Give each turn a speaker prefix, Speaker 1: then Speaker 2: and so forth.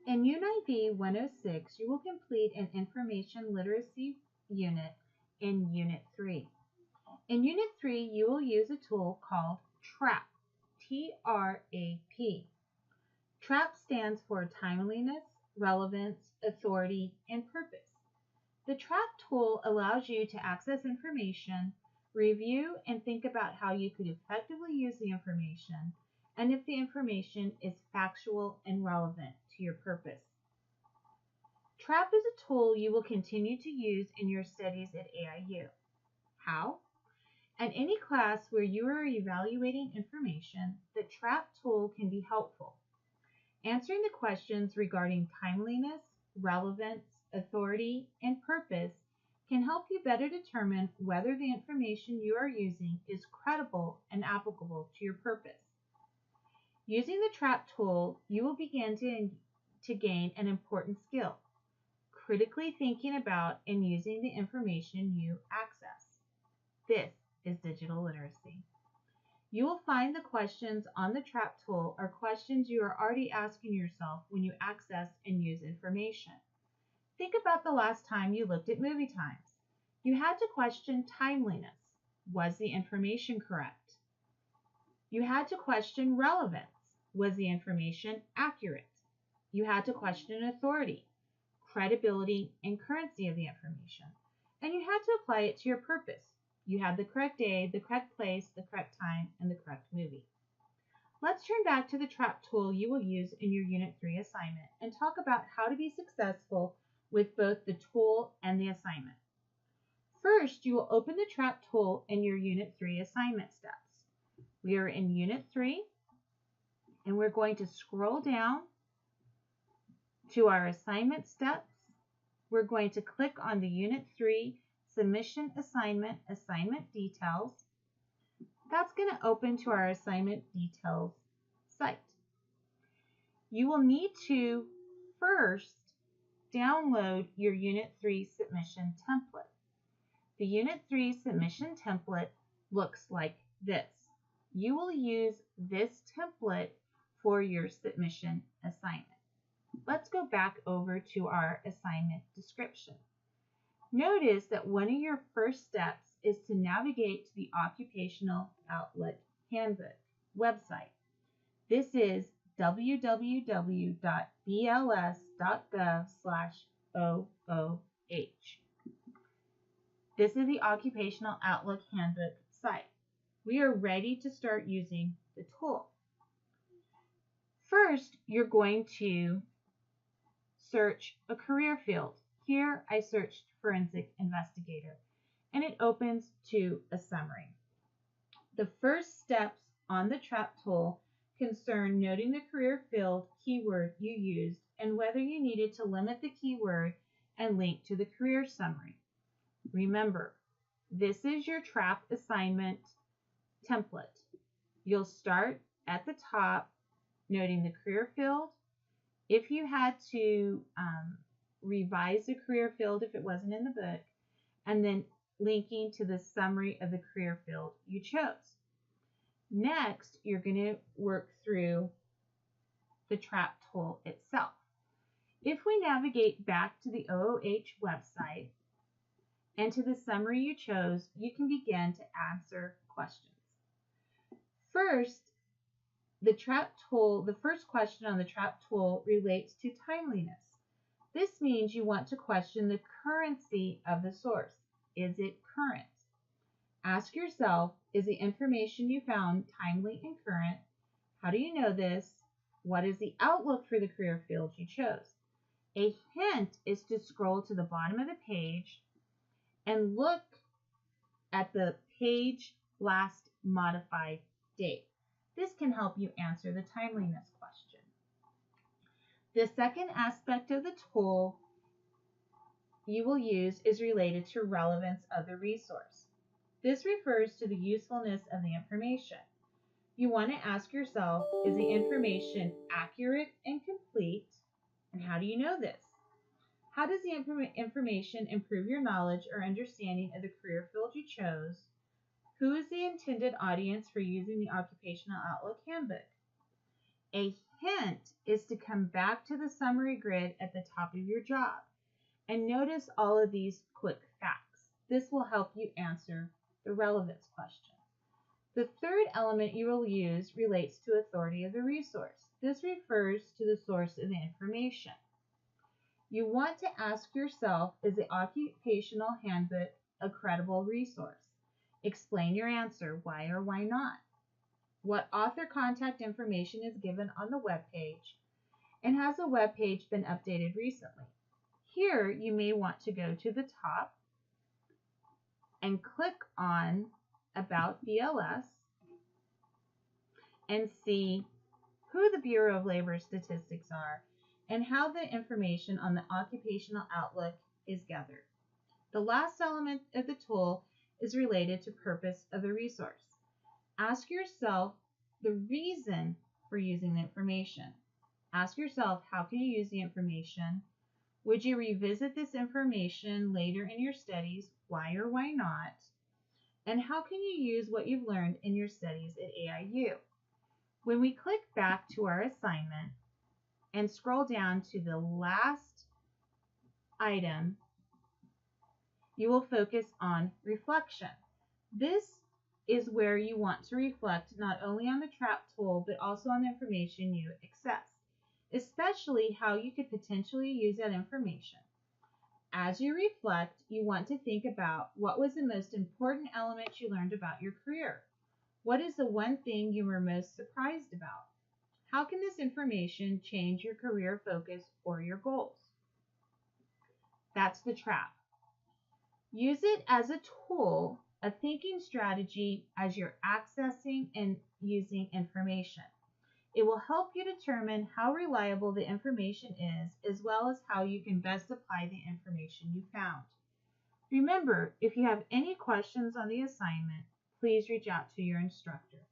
Speaker 1: In UNIV 106, you will complete an information literacy unit in Unit 3. In Unit 3, you will use a tool called TRAP, T-R-A-P. TRAP stands for Timeliness, Relevance, Authority, and Purpose. The TRAP tool allows you to access information, review, and think about how you could effectively use the information, and if the information is factual and relevant to your purpose. TRAP is a tool you will continue to use in your studies at AIU. How? At any class where you are evaluating information, the TRAP tool can be helpful. Answering the questions regarding timeliness, relevance, authority, and purpose can help you better determine whether the information you are using is credible and applicable to your purpose. Using the TRAP tool, you will begin to gain an important skill, critically thinking about and using the information you access. This is digital literacy. You will find the questions on the TRAP tool are questions you are already asking yourself when you access and use information. Think about the last time you looked at movie times. You had to question timeliness. Was the information correct? You had to question relevance. Was the information accurate? You had to question authority, credibility, and currency of the information. And you had to apply it to your purpose. You had the correct day, the correct place, the correct time, and the correct movie. Let's turn back to the TRAP tool you will use in your Unit 3 assignment and talk about how to be successful with both the tool and the assignment. First, you will open the TRAP tool in your Unit 3 assignment steps. We are in Unit 3, and we're going to scroll down to our assignment steps. We're going to click on the Unit 3 Submission Assignment Details. That's going to open to our Assignment Details site. You will need to first download your Unit 3 submission template. The Unit 3 submission template looks like this. You will use this template for your submission assignment. Let's go back over to our assignment description. Notice that one of your first steps is to navigate to the Occupational Outlook Handbook website. This is www.bls.gov/OOH. This is the Occupational Outlook Handbook site. We are ready to start using the tool. First, you're going to search a career field. Here I searched forensic investigator, and it opens to a summary. The first steps on the TRAP tool concern noting the career field keyword you used and whether you needed to limit the keyword and link to the career summary. Remember, this is your TRAP assignment template. You'll start at the top noting the career field. If you had to revise the career field if it wasn't in the book, and then linking to the summary of the career field you chose. Next, you're going to work through the TRAP tool itself. If we navigate back to the OOH website and to the summary you chose, you can begin to answer questions. First, the first question on the TRAP tool relates to timeliness. This means you want to question the currency of the source. Is it current? Ask yourself, is the information you found timely and current? How do you know this? What is the outlook for the career field you chose? A hint is to scroll to the bottom of the page and look at the page last modified date. This can help you answer the timeliness question. The second aspect of the tool you will use is related to relevance of the resource. This refers to the usefulness of the information. You want to ask yourself, is the information accurate and complete? And how do you know this? How does the information improve your knowledge or understanding of the career field you chose? Who is the intended audience for using the Occupational Outlook Handbook? A hint is to come back to the summary grid at the top of your job and notice all of these quick facts. This will help you answer the relevance question. The third element you will use relates to authority of the resource. This refers to the source of the information. You want to ask yourself, is the occupational handbook a credible resource? Explain your answer, why or why not. What author contact information is given on the web page, and has the web page been updated recently? Here you may want to go to the top and click on About BLS and see who the Bureau of Labor Statistics are and how the information on the Occupational Outlook is gathered. The last element of the tool is related to purpose of the resource. Ask yourself the reason for using the information. Ask yourself, how can you use the information? Would you revisit this information later in your studies? Why or why not? And how can you use what you've learned in your studies at AIU? When we click back to our assignment and scroll down to the last item, you will focus on reflection. This is where you want to reflect not only on the TRAP tool, but also on the information you accessed, especially how you could potentially use that information. As you reflect, you want to think about what was the most important element you learned about your career. What is the one thing you were most surprised about? How can this information change your career focus or your goals? That's the TRAP. Use it as a tool, a thinking strategy as you're accessing and using information. It will help you determine how reliable the information is, as well as how you can best apply the information you found. Remember, if you have any questions on the assignment, please reach out to your instructor.